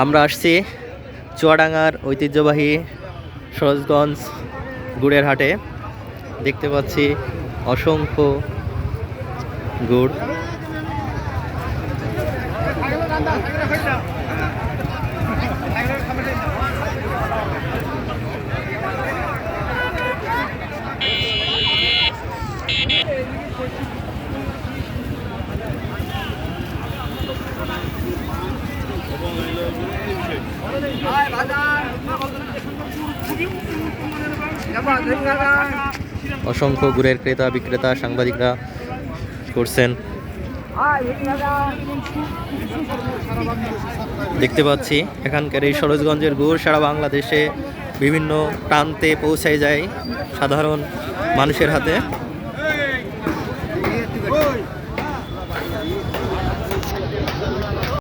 আমরা আসছি চুয়াডাঙ্গার ঐতিহ্যবাহী সরোজগঞ্জ গুড়ের হাটে। দেখতে পাচ্ছি অসংখ্য গুড়। অসংখ্য গুড়ের ক্রেতা বিক্রেতা সাংবাদিকরা করছেন। দেখতে পাচ্ছি এখানকার এই সরোজগঞ্জের গুড় সারা বাংলাদেশে বিভিন্ন প্রান্তে পৌঁছায় যায় সাধারণ মানুষের হাতে।